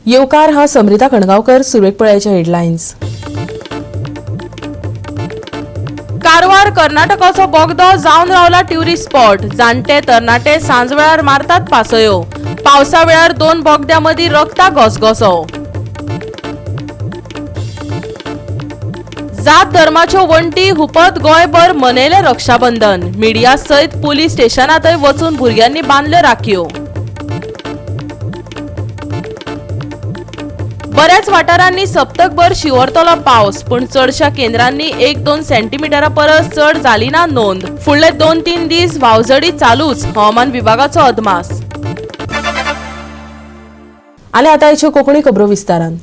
येवकार हा समृता कणगावकर. सुरेख पळयाचे हेडलायन्स. कारवार कर्नाटकाचो बोगदो जावन रावला ट्युरिस्ट स्पॉट. जाणटे तरणाटे सांज वेळार मारतात पासयो. पावसा वेळार दोन बोगद्यां मदीं रगता घसघसो. जात धर्माच्यो वण्टी हुपत गोंयभर मनयले रक्षाबंधन. मिडिया सयत पुलीस स्टेशनांतय वचून भुरग्यांनी बांदल्यो राखयो. बऱ्याच वाठारांनी सप्तकभर शिवरतलो पावस, पण चडशा केंद्रांनी 1-2 सेंटीमीटरा परस चड जाली ना नोंद. फुडले 2-3 दीस वावझडी चालूच, हवामान विभागाचो अदमास. आनी आतां आयच्यो कोंकणी खबरो विस्तारान.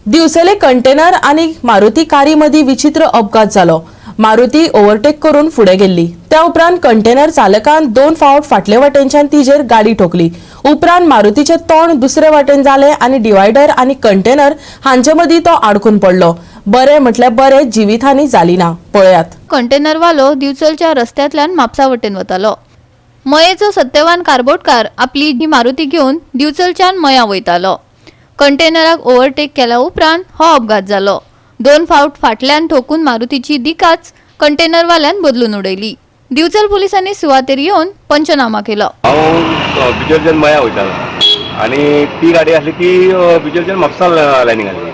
दिवचले कंटेनर आनी मारुती कारी मदीं विचित्र अपघात जालो. मारुती ओव्हरटेक करून फुडें गेल्ली. त्या उपरांत कंटेनर चालकान 2 फावट फाटले वटेनच्यान तिजेर गाडी ठोकली. उपरांत मारुतीचे तोंड दुसरे वटेन जाले आनी डिवायडर आनी कंटेनर हांचे मदीं तो आडकून पडलो. बरे म्हटल्यार बरे, जिवीतहानी जाली ना. पळयात. कंटेनरवालो दिवचलच्या रस्त्यांतल्यान म्हापसा वटेन वतालो. मयेचो सत्यवान कारबोटकार आपली ही मारुती घेवन दिवचलच्यान मया वयतालो. कंटेनराक ओव्हरटेक केल्या उपरांत हो अपघात जालो. 2 फावट फाटल्यान ठोकून मारुतीची दिकाच कंटेनरवाल्यान बदलून उडयली. दिवचल पुलिसांनी सुवातेर येवन पंचनामा केलो. हांव बिजोरच्यान मया वयतालो आनी ती गाडी आसली ती बिजोरच्यान म्हापसा लायनीक आसली.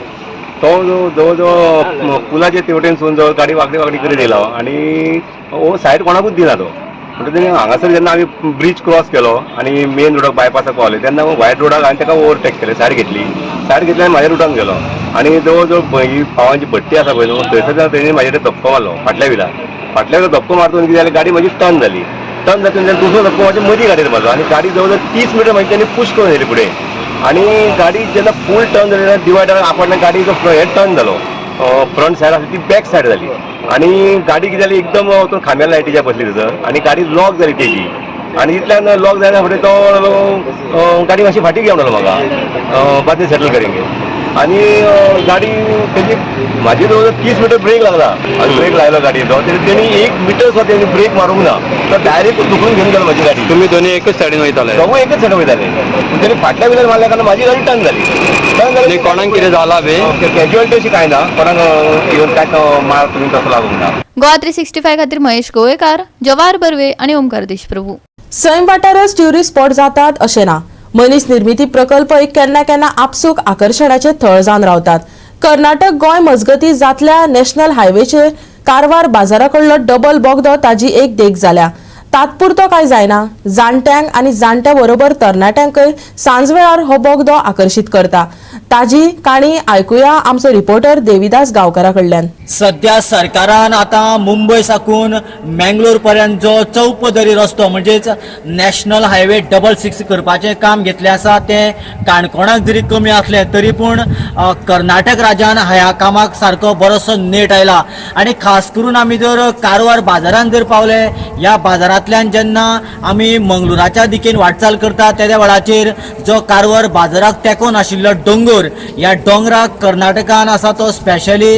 तो जवळ जवळ पुलाचे तेवटेन सून जवळ गाडी वांकडी वांकडी करीत येयलो आनी सायड कोणाकूच दिना तो. म्हणटकीर हांगासर जेन्ना आमी ब्रीज क्रॉस केलो आनी मेन रोडाक बायपासाक पावले तेन्ना व्हायट रोडाक हांवें ताका ओव्हरटेक केलें. सायड घेतली आनी म्हाज्या रुटान गेलो आनी जवळ जवळ ही पावांची भट्टी आसा पळय न्हू थंयसर तेणी म्हाजे कडेन धक्को मारलो फाटल्या विलार धक्को मारतून कितें जालें गाडी म्हजी टर्न जाली. टर्न जातून दुसरो धक्को म्हाज्या मदीं गाडयेर मारलो आनी गाडी जवळ जवळ 30 मिटर मागीर तेणी पुश करून येयली फुडें आनी गाडी जेन्ना फूल टर्न जाली डिवायडर आपल्यान गाडीचो हेड टर्न जालो. फ्रंट सायड आसा ती बॅक सायड जाली आनी गाडी कितें जाली एकदम वचून खांब्या लायटीच्या बसली थंयसर आनी गाडी लॉक जाली तेजी. आनी इतल्यान लॉक जाल्या फुडें तो गाडी मातशी फाटी घेवन आलो म्हाका बातमी सेटल करेंगे आनी गाडी तेजी म्हाजी जवळ जवळ 30 मिटर ब्रेक लागला आनी ब्रेक लायलो गाडयेचो तेणी 1 मिटर सुद्दां तेणी ब्रेक मारूंक ना. तो डायरेक्ट दुखून घेवन गेलो म्हाजी गाडी. तुम्ही दोन्ही एकच सायडीन वयताले? दोगूय एकच सायडीन वयताले. तेणी फाटल्या विल्यार मारल्या कारण म्हाजी गाडी टर्न जाली. कोणाक कितें जाला बे? कॅज्युअलिटी अशी कांय ना, कोणाक येवन काय मार तुमी तसो लागूंक ना. गोवा 365 खातीर महेश गोवेकार, जवाहर बर्वे आनी ओमकार देशप्रभू. सैम वाठारच ट्युरिस्ट स्पॉट जातात अशें ना. मनीस निर्मिती प्रकल्प केन्ना केन्ना आपसूक आकर्शणाचे थळ जावन रावतात. कर्नाटक गोंय मजगती जातल्या नॅशनल हायवेचेर कारवार बाजाराकडलो डबल बोगदो ताजी एक देख जाल्या. तात्पुरतो काय जायना. जाणट्यांक आनी जाणट्या बरोबर तरणाट्यांकय सांज वेळार हो बोगदो आकर्षित करता. ताजी काणी आयकुया आमचो रिपोर्टर देविदास गांवकारा कडल्यान. सध्या सरकारान आता मुंबय साकून मंगळूर पर्यंत जो चौपदरी रस्तो म्हणजेच नॅशनल हायवे 66 करपाचें काम घेतलें आसा तें काणकोणाक जरी कमी आसलें तरी पूण कर्नाटक राज्यान ह्या कामाक सारको बरोसो नेट आयला. आनी खास करून आमी जर कारवार बाजारांत जर पावले, ह्या बाजारांतल्यान जेन्ना आमी मंगळुराच्या दिकेन वाटचाल करता त्या वेळाचेर जो कारवार बाजाराक तेंकोन आशिल्लो दोंगर, ह्या दोंगराक कर्नाटकान आसा तो स्पेशली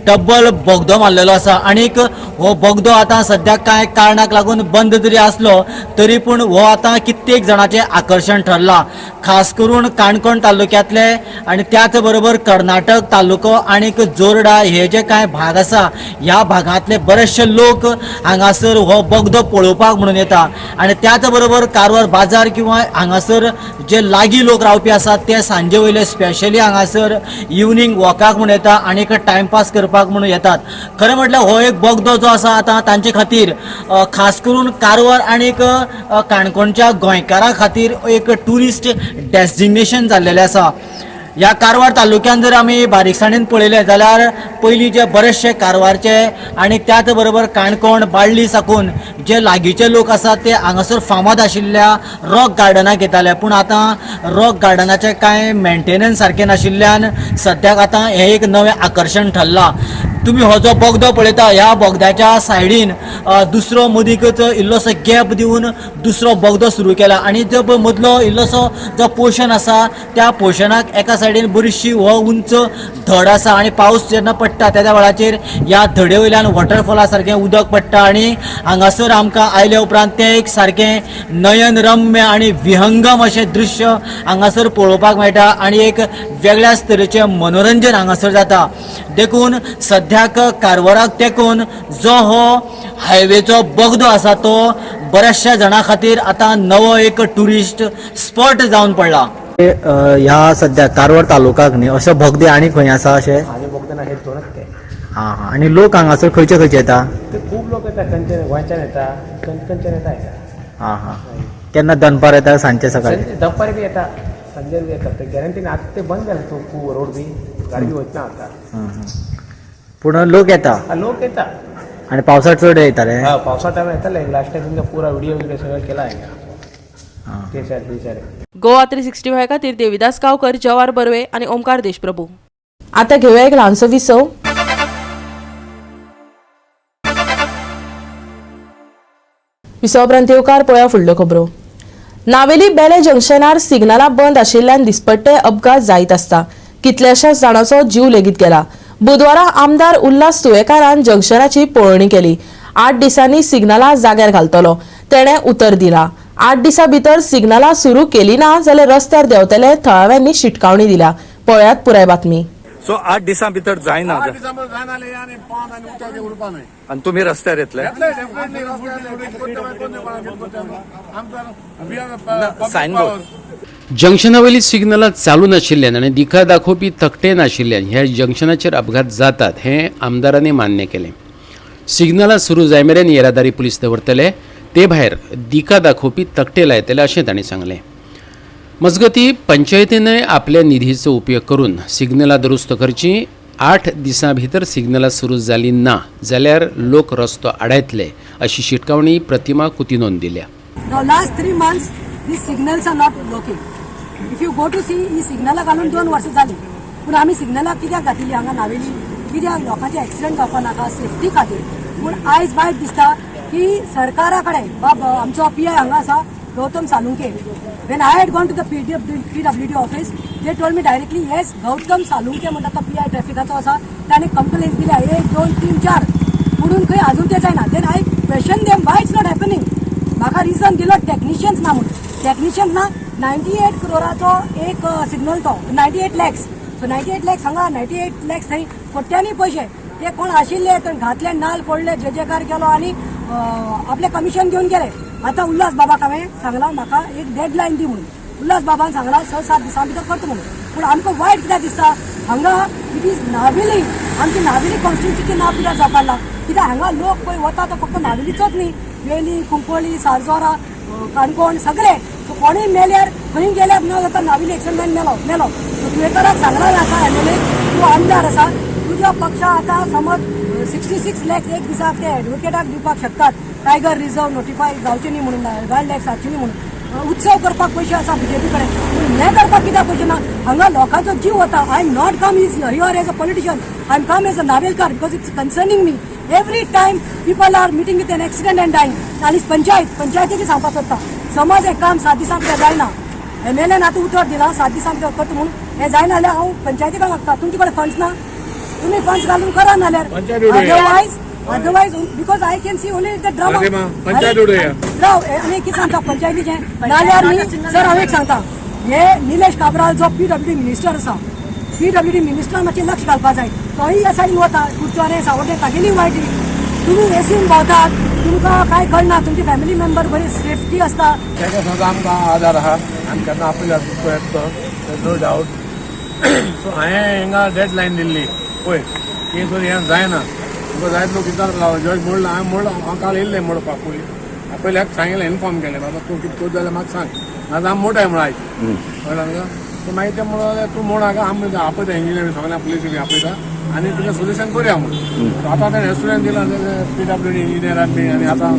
डबल बोगदो मारलेलो आसा. आनीक हो बोगदो आतां सद्या कांय कारणाक लागून बंद जरी आसलो तरी पूण हो आतां कित्येक जाणांचें आकर्शण ठरला. खास करून काणकोण तालुक्यांतले आनी त्याच बरोबर कर्नाटक तालुको आनीक जोरडा हे जे कांय भाग आसा ह्या भागांतले बरेचशे लोक हांगासर हो बोगदो पळोवपाक म्हणून येता. आनी त्याच बरोबर कारवार बाजार किंवा हांगासर जे लागीं लोक रावपी आसात ते सांजे वयले स्पेशली हांगासर इवनिंग वॉकाक म्हणून येता आनीक टायमपास करपाक म्हणून येतात. खरें म्हटल्यार हो एक बोगदो जो आसा आतां तांचे खातीर खास करून कारवार आनीक काणकोणच्या गोंयकारां खातीर एक ट्युरिस्ट डेस्टिनेशन जाल्लेलें आसा. ह्या कारवार तालुक्यान जर आमी बारीकसाणेन पळयलें जाल्यार पयलीं जे बरेचशे कारवारचे आनी त्याच बरोबर काणकोण बाळ्ळी साकून जे लागींचे लोक आसात ते हांगासर फामाद आशिल्ल्या रॉक गार्डनाक येताले. पूण आतां रॉक गार्डनाचें कांय मेंटेनन्स सारकें नाशिल्ल्यान सद्याक आतां हें एक नवें आकर्शण ठरलां. तुम्ही हो जो बोगदो पळयता ह्या बोगद्याच्या सायडीन दुसरो मदीकच इल्लोसो गॅप दिवन दुसरो बोगदो सुरू केला आनी जो मदलो इल्लोसो जो पोर्शन आसा त्या पोर्शनाक एका सायडीन बरीचशी हो उंच धड आसा आनी पावस जेन्ना पडटा त्या वेळाचेर ह्या धडे वयल्यान वॉटरफॉला सारकें उदक पडटा आनी हांगासर आमकां आयल्या उपरांत तें एक सारकें नयनरम्य आनी विहंगम अशें दृश्य हांगासर पळोवपाक मेळटा आनी एक वेगळ्याच तरेचें मनोरंजन हांगासर जाता देखून सद्याक कारवाराक तेंकून जो हो हायवेचो बोगदो आसा तो बऱ्याचशा जाणां खातीर आतां नवो एक टुरिस्ट स्पॉट जावन पडला. ह्या सद्या कारवार तालुकाक न्ही अशे बोगदे आनी खंय आसा अशे आनी बोगदे हे दोनच ते हां हां आनी लोक हांगासर खंयचे खंयचे येता ते खूब लोक येतात खंयच्यान गोंयच्यान येता खंयच्यान येता हां हां केन्ना दनपार येता सांजचे सकाळी दनपारी बी येता संजे बी येतात ते गॅरंटीन आता ते बंद जाले तो खूब रोड बी गाडी बी वचना आता पूण लोक येता लोक येता आनी पावसाळ्यात चड येताले पावसा टायम येताले लास्ट टायम तुमचा पुरा व्हिडिओ बिडिओ सगळं केला हांगा ते सायड गोवा 365 खातीर देविदास गांवकर, जवाहर बर्वे आनी ओमकार देशप्रभू. आतां घेवया एक ल्हानसो विसव. विसव उपरांत येवकार पळया फुडल्यो खबरो. नावेली बेले जंक्शनार सिग्नलां बंद आशिल्ल्यान दिसपट्टे अपघात जायत आसता. कितल्याशाच जाणांचो जीव लेगीत गेला. बुधवारा आमदार उल्हास तुयेकारान जंक्शनाची पळोवणी केली. 8 दिसांनी सिग्नलां जाग्यार घालतलो तेणें उतर दिलां. 8 दिसां भितर सिग्नलां सुरू केली ना जाल्यार रस्त्यार देंवतले थळाव्यांनी शिटकावणी दिल्या. पळयात पुराय बातमी. सो 8 दिसां भितर जायना आनी तुमी रस्त्यार येतले जंक्शनावयली सिग्नलां चालू नाशिल्ल्यान आनी दिका दाखोवपी तकटे नाशिल्ल्यान ह्या जंक्शनाचेर अपघात जातात हें आमदारांनी मान्य केलें. सिग्नलां सुरू जाय मेरेन येरादारी पुलीस दवरतले ते भायर दिका दाखोवपी तकटे लायतले अशें तांणी सांगलें. मजगतीं पंचायतीनय आपल्या निधीचो उपयोग करून सिग्नलां दुरुस्त करची. 8 दिसां भितर सिग्नलां सुरू जाली ना जाल्यार लोक रस्तो आडायतले अशी शिटकावणी प्रतिमा कुतिनोन दिल्या. Now last 3 months these signals are not working. If you go to see ही सिग्नलां घालून 2 वर्सां जाली पूण आमी सिग्नलां कित्याक घातिल्ली हांगा नावेली कित्याक लोकांचे एक्सिडेंट जावपा नाका सेफ्टी खातीर. पूण आयज वायट दिसता की सरकारा कडेन बाब आमचो PI हांगा आसा Gautam Salunke. When I had gone to the PWD office, they told me directly, yes, Gautam Salunke म्हणटा तो PI ट्रॅफिकाचो आसा ताणें कंप्लेंट दिल्या 1, 2, 3, 4 पुढून खंय आजून ते जायना. Then I question them why it's not happening. म्हाका रिजन दिलो टेक्निशियन्स ना म्हणून. टेक्निशियन्स ना 98 करोडाचो एक सिग्नल तो 98 लॅक्स. सो 98 लॅक्स हांगा 98 लॅक्स थंय कोट्यांनी पयशे ते कोण आशिल्ले थंय घातले नाल फोडले जयकार केलो आनी आपले कमिशन घेवन गेले. आतां उल्हास बाबाक हांवें सांगलां म्हाका एक डेडलायन दी म्हणून. उल्हास बाबान सांगलां 6-7 दिसां भितर करता म्हणून. पूण आमकां वायट कित्याक दिसता हांगा इट इज नावेली आमची नावेली कॉन्स्टिट्युन्सीचें नांव कित्याक जावपा लागलां कित्याक हांगा लोक पळय वता तो फक्त नावेलीचोच न्ही वेली कुंकोळी सारजोरा काणकोण सगळे. सो कोणूय मेल्यार खंय गेल्यार न जाता नावेली एक्सिडेंटान मेलो. सो तुवेकाराक सांगलां म्हाका MLA तूं आमदार आसा तुज्या पक्षा आतां समज 66 लॅक्स एक दिसाक ते एडवोकेटाक दिवपाक शकतात. टायगर रिजर्व नोटिफाय जावचे न्ही म्हणून वायल्ड लायफ सारचे न्ही म्हणून. उत्सव करपाक पयशे आसा BJP कडेन पूण हें करपाक कित्याक पयशे ना. हांगा लोकांचो जीव वता. I am not come is here as a politician. I am come as a Navelkar because it's concerning me. Every time people are meeting with an accident and dying. आनी पंचायतीची सांगपाक सोदता समज हें काम 7 दिसां भितर जायना MLAन आतां उतर दिला 7 दिसां भितर करता म्हणून हें जायना जाल्यार हांव पंचायतीक मागता तुमचे कडेन फंड्स ना तुम्ही फंड्स घालून करा नाल्यार otherwise because I can see only the drama. आनी कितें सांगता पंचायतीचें नाल्यार न्ही सर हांव एक सांगता हे निलेश काब्राल जो PWD मिनिस्टर आसा PWD मिनिस्टर मातशें लक्ष घालपाक जाय. तोय ह्या सायडीन वता कुडचोरे सावड्डे तागेली वायटी तुमी एसीन भोंवतात तुमकां कांय कळना तुमचे फॅमिली मेंबर बरी सेफ्टी आसता. तेका सुद्दां आमकां आदार आहा आमी केन्ना आपयला पळयता नो डावट. सो हांवें हिंगा डेडलायन दिल्ली पळय की सो हें जायना तुका जायत लोक विचार लावा जज मोडला हांवें मोडलो हांव काल येयल्लें मोडपाक पयलीं सांगिल्लें इन्फॉर्म केलें बाबा तूं कितें करता जाल्यार म्हाका सांग नाजाल्यार हांव मोडाय म्हण आयज कळ्ळें तुका. सो मागीर तें म्हणलें तूं मोड हाका आमी आपयता इंजिनियर सगळ्या पुलिसांनी आपयता आनी तुजें सोल्युशन करया म्हणून. सो आतां तें रेस्टोरंट दिलां PWD इंजिनियरान बी आनी आतां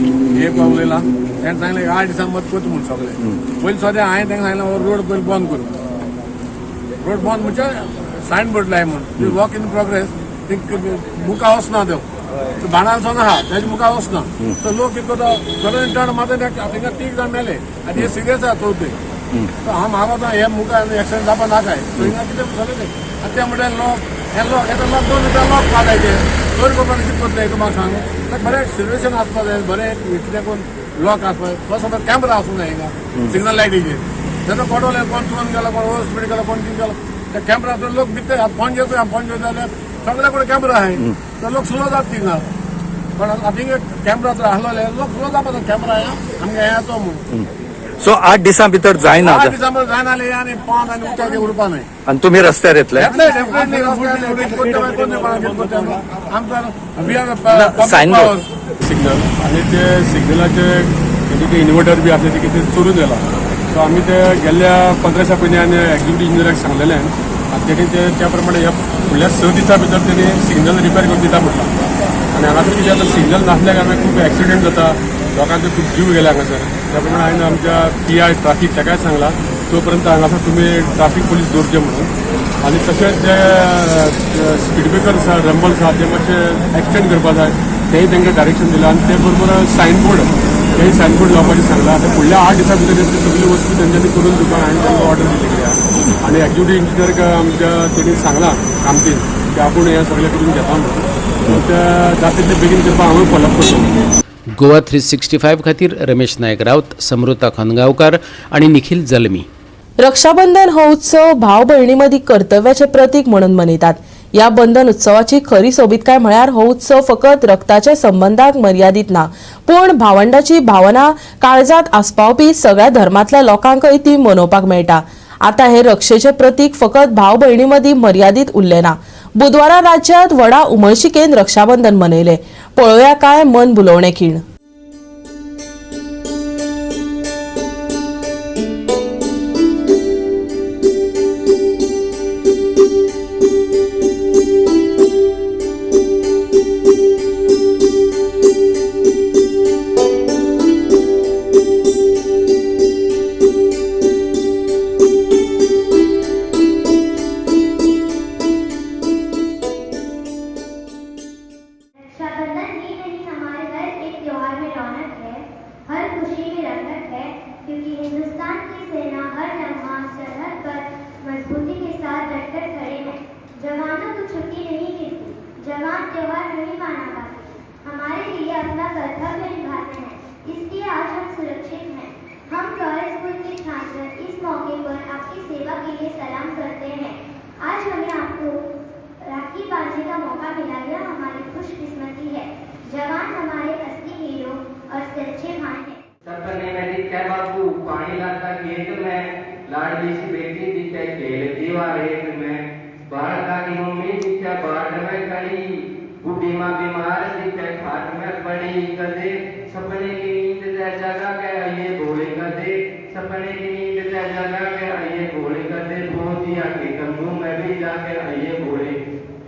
एक उलयलां तेणें सांगलें 8 दिसां मत करता म्हूण सगळें. पयलीं सद्या हांवें तांकां सांगलें रोड पयलीं बंद करूं. रोड बंद म्हणजे सायन बोर्ड लाय म्हणून वॉक इन प्रोग्रेस मुखा वचना देव बाणाचो ना हा त्याची मुखा वचना तर लोक कितें करता थोडे इंटर्न मात्र थिंगा 3 जाण मेले आनी हे सिरियस आहा चवथे तर हांव म्हाका हे मुखा एक्सिडेंट जावपा नाकाय हिंगा कितें चलले आनी ते म्हणल्यार लोक हे लोक येता लोक 2 मिटर लोक काडायचे चड करपाक कितें करता एक म्हाका सांग बरें सिच्युएशन आसपा जाय बरें कितें कोण लॉक आसपा प्लस आता कॅमेरा आसूं जाय हिंगा सिग्नल लायटीचेर जेन्ना पडवले कोण चुवून गेलो कोण ओवर स्पीड गेलो कोण कितें गेलो त्या कॅमेरा लोक भितर फोन घेतो फोन घेतो जाल्यार सगळे कडेन कॅमेरा आहाय तर लोक स्लो जाता थिंगा पण आता थिंगा कॅमेरा आहलोले लोक स्लो जाता कॅमेरा आमगे हे येतो म्हणून सो 8 दिसां भितर जायना 8 दिसांबर जायनाले आनी पान आनी उदक उडपा न्हय आणि तुम्ही रस्त्यार येतले डेफिनेटली आमचा सायनबोर्ड सिग्नल आणि ते सिग्नलाचे म्हणजे ते इन्व्हर्टर बी आसले ते कितें चोरून गेला सो आमी ते गेल्ल्या 15 पयलीं आनी एक्झिक्युटीव इंजिनियराक सांगलेलें आनी तेणी ते त्या प्रमाणे ह्या फुडल्या 6 दिसां भितर तेणी सिग्नल रिपेर करून दिता म्हटलं आनी हांगासर कितें जाता सिग्नल नासल्या कारणान खूब एक्सिडेंट जाता लोकांचे खूब जीव गेले हांगासर त्या प्रमाणे हांवें आमच्या PI ट्राफीक ताकाय सांगला तोपर्यंत हांगासर तुमी ट्राफीक पोलीस दवरचे म्हणून आनी तशेंच जे स्पीड ब्रेकर्स आहा रंबल्स आहा ते मातशे एक्सटेंड करपा जाय तेय तांकां डायरेक्शन दिलां आनी ते बरोबर सायनबोर्ड तेय सायनबोर्ड लावपाचें सांगलां आतां फुडल्या 8 दिसां भितर ते सगळी वस्तू तेंच्यांनी करून दिवपाक हांवें तांकां ऑर्डर दिल्ली आहा आनी एक्झिक्युटीव इंजिनियर आमच्या तेणी सांगलां कामतीन की आपूण हें सगळें करून घेता म्हणून ते जाता तितलें बेगीन करपाक हांवूय फॉलोअप करता गोवा 365 खातीर रमेश नायक रावत, समृता खनगांवकार आणि निखिल जल्मी. रक्षाबंधन हो उत्सव भाव भयणी मदीं कर्तव्याचे प्रतीक म्हणून मनयतात. या बंधन उत्सवाची खरी सोबीतकाय म्हळ्यार हो उत्सव फकत रक्ताच्या संबंधाक मर्यादित ना, पूण भावंडाची भावना काळजात आस्पावपी सगळ्या धर्मांतल्या लोकांकय ती मनोवपाक मेळटा. आता हे रक्षेचे प्रतीक फकत भाव भयणी मदीं मर्यादित उरले ना. बुधवारा राज्यात व्हडा उमळशिकेन रक्षाबंधन मनयले. पळोवया काय मन भुलोवणे खीण. रक्षाबंधन ही नहीं हमारे घर एक त्योहार में रौनक है, हर खुशी में रंगत है, क्योंकि हिंदुस्तान की सेना हर लम्हा सरहद पर मजबूती के साथ डटकर खड़े हैं. जवानों को छुट्टी नहीं मिलती, जवान त्योहार नहीं माना पाते. हमारे लिए अपना कर्तव्य निभाते हैं, इसलिए आज हम सुरक्षित हैं. हम रॉयल स्कूल के छात्र इस मौके पर आपकी सेवा के लिए सलाम करते हैं. आज हमें आपको राखी बांधने का मौका मिला, यह हमारी खुशकिस्मती है. जवान हमारे असली हीरो और सच्चे भाई हैं. सपने में दिखे बाबू पानी लाता खेत में, लाडली सी बेटी दिखे खेलती रेत में, बाढ़ का की मम्मी दिखे बाढ़ में खड़ी, बूढ़ी माँ बीमार दिखे खाट में पड़ी. कदे सपने की नींद से जगा के आइए भोले, कदे सपने की नींद से जगा के आइए भोले, कदे भोजिया के तंबू में भी जाके आइए भोले.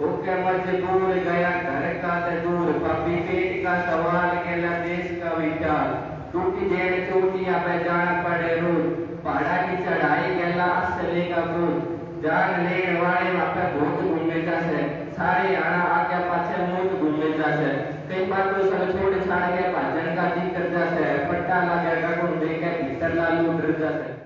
ओके मजबूर गया घर का दूर, पापी पेट का सवाल केला देश का विचार. टूटी जेड़ चोटियां पे जाना पड़े रोज, पहाड़ा की चढ़ाई केला असले का बोझ. जान लेने वाले वहाँ पे बहुत घूमने जाते, सारे आना आगे पाछे मोट घूमने जाते. कई बार तो सब छोड़ छाड़ के भाजन का जी कर जाते, पट्टा लगा को देखे भीतर लालू डर जाते.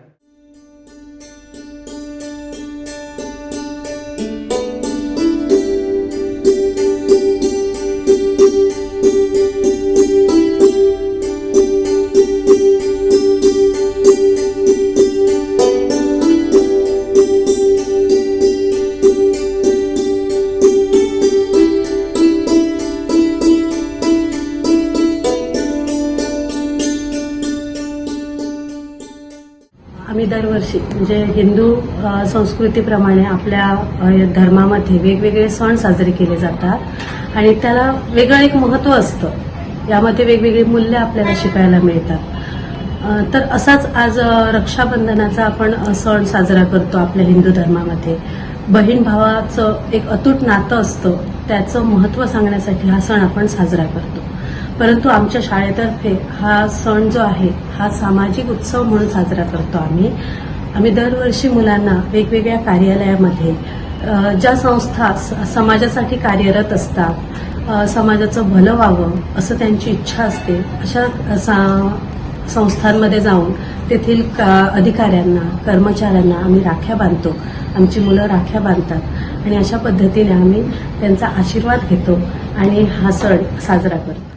आम्ही दरवर्षी म्हणजे हिंदू संस्कृतीप्रमाणे आपल्या धर्मामध्ये वेगवेगळे सण साजरे केले जातात आणि त्याला वेगळं एक महत्त्व असतं. यामध्ये वेगवेगळी मूल्य आपल्याला शिकायला मिळतात. तर असाच आज रक्षाबंधनाचा आपण सण साजरा करतो आपल्या हिंदू धर्मामध्ये. बहीण भावाचं एक अतूट नातं असतं, त्याचं महत्त्व सांगण्यासाठी हा सण आपण साजरा करतो. परंतु आमच्या शाळेतर्फे हा सण जो आहे हा सामाजिक उत्सव म्हणून साजरा करतो. आम्ही दरवर्षी मुलांना वेगवेगळ्या कार्यालयामध्ये ज्या संस्था समाजासाठी कार्यरत असतात, समाजाचं भलं व्हावं असं त्यांची इच्छा असते, अशा संस्थांमध्ये जाऊन तेथील अधिकाऱ्यांना, कर्मचाऱ्यांना आम्ही राख्या बांधतो. आमची मुलं राख्या बांधतात आणि अशा पद्धतीने आम्ही त्यांचा आशीर्वाद घेतो आणि हा सण साजरा करतो.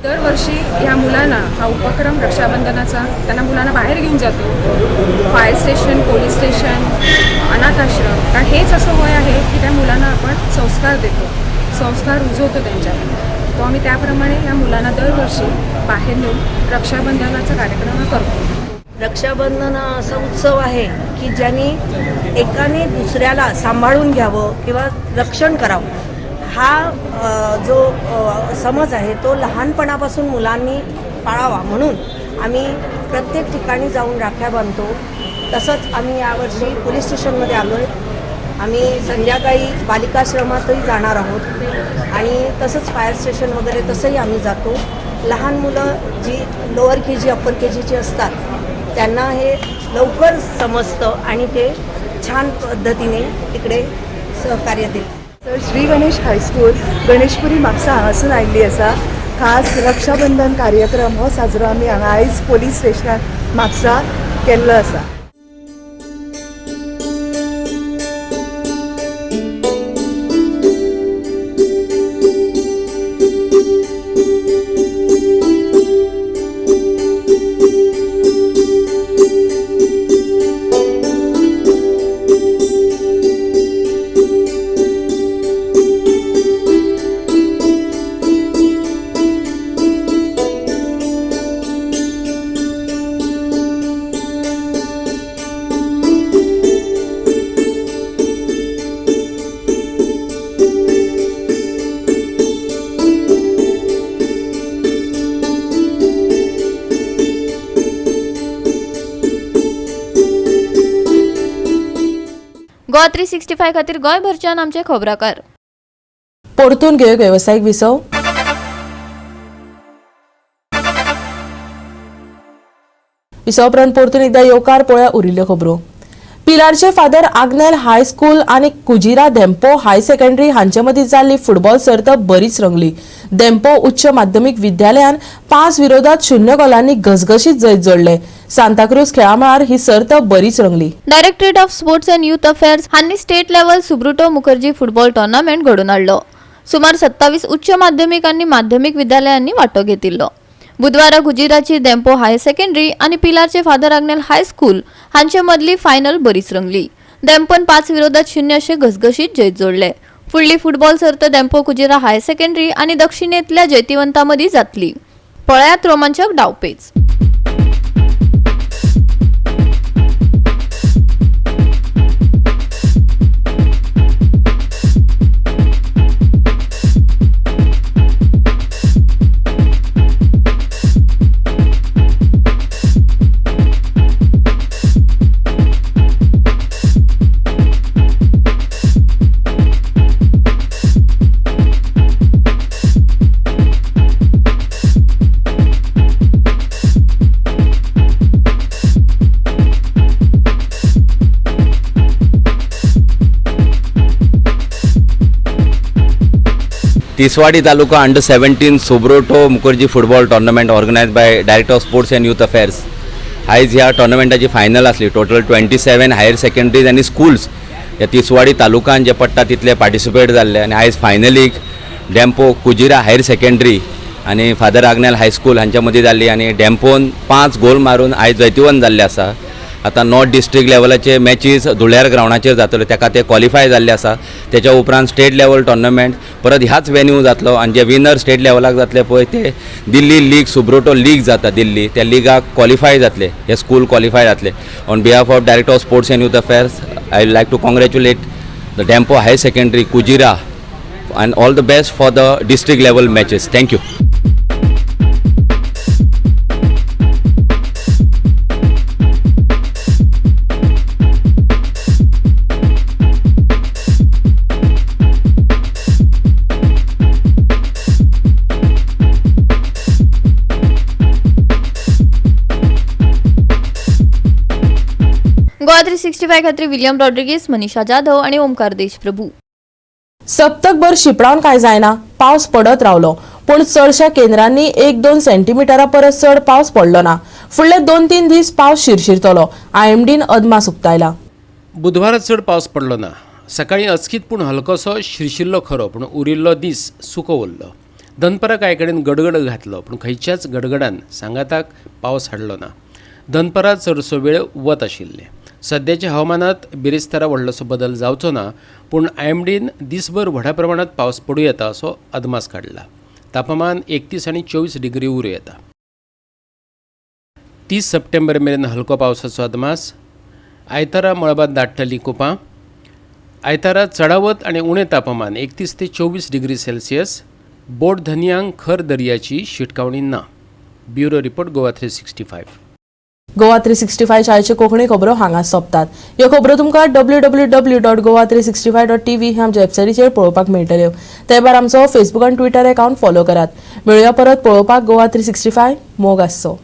दरवर्षी ह्या मुलांना हा उपक्रम रक्षाबंधनाचा त्यांना मुलांना बाहेर घेऊन जातो. फायर स्टेशन, पोलीस स्टेशन, अनाथ आश्रम, कारण हेच असं वय आहे की त्या मुलांना आपण संस्कार देतो, संस्कार रुजवतो त्यांच्यात. तो आम्ही त्याप्रमाणे या मुलांना दरवर्षी बाहेर नेऊन रक्षाबंधनाचा कार्यक्रम करतो. रक्षाबंधन हा असा उत्सव आहे की ज्यांनी एकाने दुसऱ्याला सांभाळून घ्यावं किंवा रक्षण करावं, हा जो समज आहे तो लहानपणापासून मुलांनी पाळावा म्हणून आम्ही प्रत्येक ठिकाणी जाऊन राख्या बांधतो. तसंच आम्ही यावर्षी पोलीस स्टेशनमध्ये आलो आहे. आम्ही संध्याकाळी बालिकाश्रमातही जाणार आहोत आणि तसंच फायर स्टेशन वगैरे तसंही आम्ही जातो. लहान मुलं जी लोअर के जी अप्पर के जीची असतात त्यांना हे लवकर समजतं आणि ते छान पद्धतीने तिकडे सहकार्य देतात. तर श्री गणेश हायस्कूल गणेशपुरी म्हापसा हांगासून आयिल्ली आसा. खास रक्षाबंधन कार्यक्रम हो साजरो आमी हांगा आयज पोलीस स्टेशनार म्हापसा केल्लो आसा. गोवा 365 खातीर गोंयभरच्यान आमचे खबराकार. परतून घेवया वेवसायीक विसव. विसव उपरांत परतून एकदा येवकार पळोवया उरिल्ल्यो खबरो. पिलारचे फादर आग्नेल हाय स्कूल आनी कुजिरा धेंपो हाय सेकंडरी हांचे मदीं जाल्ली फुटबॉल सर्त बरीच रंगली. धेंपो उच्च माध्यमीक विद्यालयान 5-0 गोलांनी घसघशीत जैत जोडले. सांताक्रूज खेळामळार ही सर्त बरीच रंगली. Directorate of sports and youth affairs हांनी state level Subroto Mukherjee football tournament घडोवन हाडलो. सुमार 27 उच्च माध्यमीक आनी माध्यमीक विद्यालयांनी वांटो घेतिल्लो. बुधवारा गुजिराची धेंपो हाय सेकंडरी आनी पिलारचे फादर आग्नेल हाय स्कूल हांचे मदली फायनल बरीच रंगली. धेंपोन 5-0 अशे घसघशीत जैत जोडले. फुडली फुटबॉल सर्त धेंपो कुजिरा हाय सेकंडरी आनी दक्षिणेंतल्या जैतिवंतां मदीं जातली. पळयात रोमांचक डावपेच. तिसवाडी तालुका अंडर-17 Subroto Mukherjee football tournament organised by director of sports and youth affairs. आयज ह्या टोर्नामेंटाची फायनल आसली. टोटल 27 हायर सेकंडरीज आनी स्कूल्स ह्या तिसवाडी तालुकान जे पडटा तितले पार्टिसिपेट जाल्ले आनी आयज फायनलीक धेंपो कुजिरा हायर सेकंडरी आनी फादर आग्नेल हाय स्कूल हांच्या मदीं जाल्ली आनी धेंपोन 5 गोल मारून आयज जैतिवंत जाल्ले आसा. आतां नॉर्थ डिस्ट्रिक्ट लेवलाचे मॅचीस धुळ्यार ग्रावंडाचेर जातले, ताका ते क्वॉलिफाय जाल्ले आसा. तेच्या उपरांत स्टेट लेवल टोर्नामेंट परत ह्याच वेन्यू जातलो आनी जे विनर स्टेट लेवलाक जातले पळय ते दिल्ली लीग सुब्रोटो लीग जाता दिल्ली, त्या लिगाक क्वॉलिफाय जातले, हे स्कूल क्वॉलिफाय जातले. On behalf of director of sports and youth affairs I would like to congratulate the Dempo higher secondary Kujira and all the best for the district level matches. Thank you. Goa 365 खातीर William Rodrigues, Manisha Jadhav आणि ओमकार देशप्रभू. सप्तकभर शिपडावन काय जायना. पावस पडत रावलो पूण चडशा केंद्रांनी 1-2 सेंटीमिटरा परस चड पावस पडलो ना. फुडले 2-3 दीस पावस शिरशिरतलो. IMDन अदमास उक्तायला. बुधवारा चड पावस पडलो ना. सकाळी अचकीत पूण हलकोसो शिरशिल्लो खरो, पूण उरिल्लो दीस सुको उरलो. दनपरा कांय कडेन गडगड घातलो, पूण खंयच्याच गडगडान सांगाताक पावस हाडलो ना. दनपरा चडसो वेळ वत आशिल्ले. सद्याच्या हवामानात बिरेस्तारा व्हडलोसो बदल जावचो ना, पूण IMDन दिसभर व्हड्या प्रमाणात पावस पडूं येता असो अदमास काडला. तापमान 31 आनी 24 डिग्री उरूं येता. 30 सप्टेंबर मेरेन हलको पावसाचो अदमास. आयतारा मळबात दाटतली कुपां. आयतारा चडावत आनी उणें तापमान 31 ते 24 डिग्री सेल्सियस. बोट धन्यांक खर दर्याची शिटकावणी ना. Bureau report Goa 365. गोवा 365 शाळेचे कोंकणी खबरो हांगा सोंपतात. ह्यो खबरो तुमकां www.goa365.tv ह्या आमच्या वेबसायटीचेर पळोवपाक मेळटल्यो. ते भायर आमचो फेसबूक आनी ट्विटर अकाउंट फॉलो करात. मेळुया परत पळोवपाक गोवा 365. मोग आसचो.